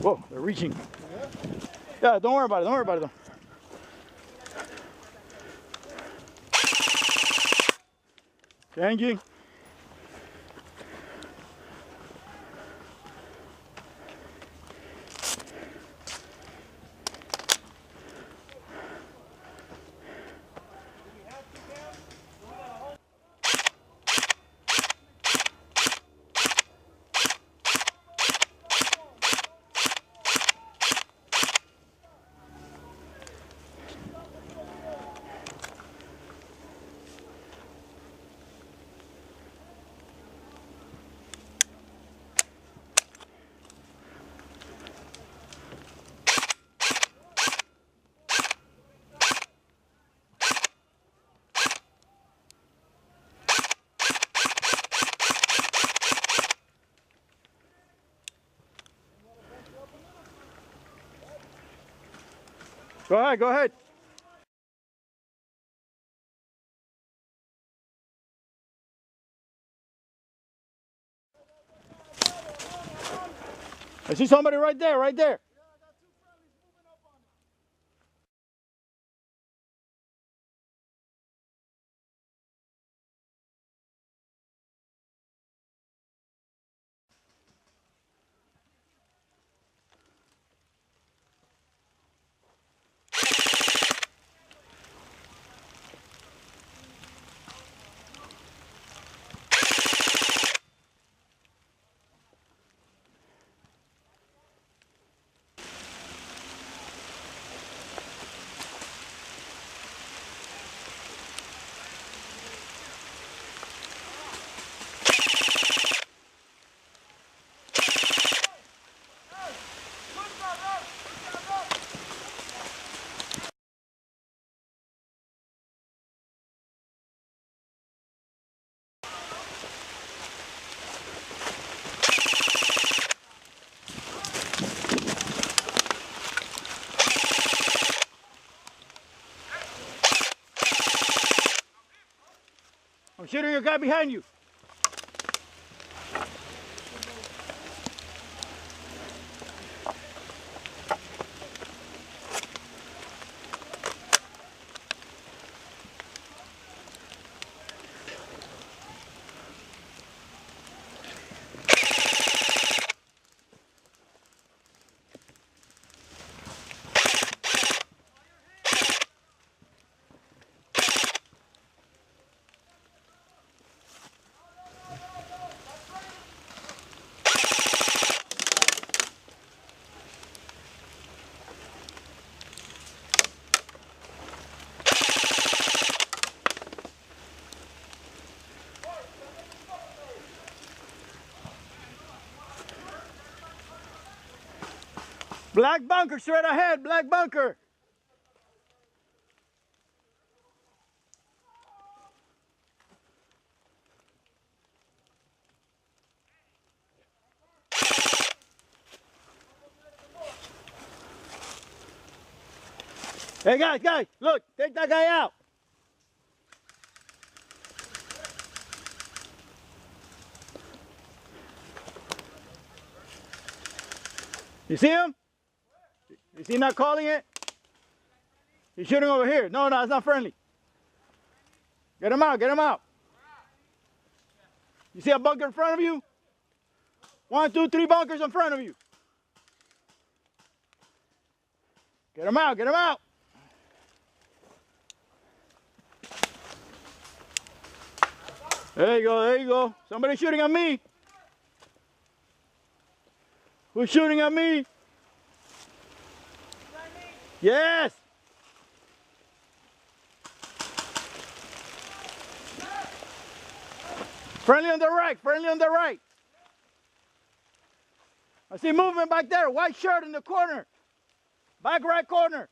Whoa, they're reaching. Yeah, don't worry about it. Don't worry about it though. Changing. Go ahead, go ahead. I see somebody right there, right there. I'm shooting your guy behind you. Black bunker straight ahead, black bunker. Hey guys, look, take that guy out. You see him? Is he not calling it? He's shooting over here. No, it's not friendly. Get him out, get him out. You see a bunker in front of you? 1, 2, 3 bunkers in front of you. Get him out, get him out. There you go, there you go. Somebody shooting at me. Who's shooting at me? Yes. Friendly on the right, friendly on the right. I see movement back there, white shirt in the corner. Back right corner.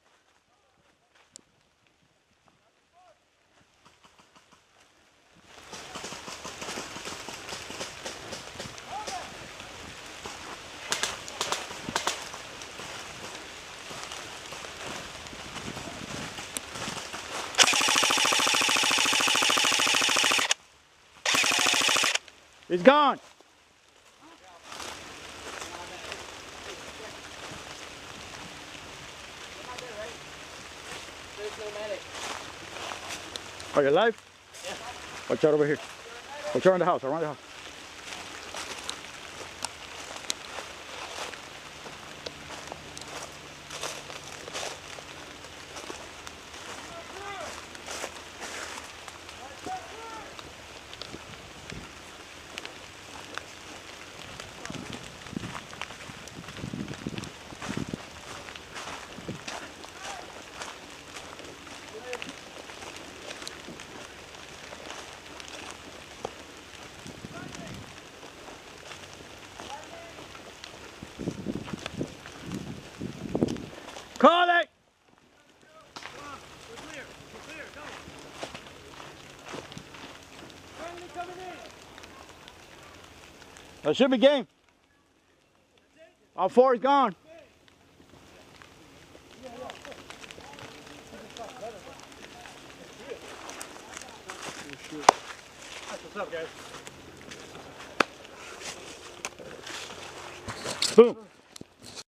He's gone. Are you alive? Yeah. Watch out over here. Watch around the house, around the house. Call it! We're clear. We're clear. Go. Friendly coming in. That should be game. All four is gone. That's what's up, guys. Boom.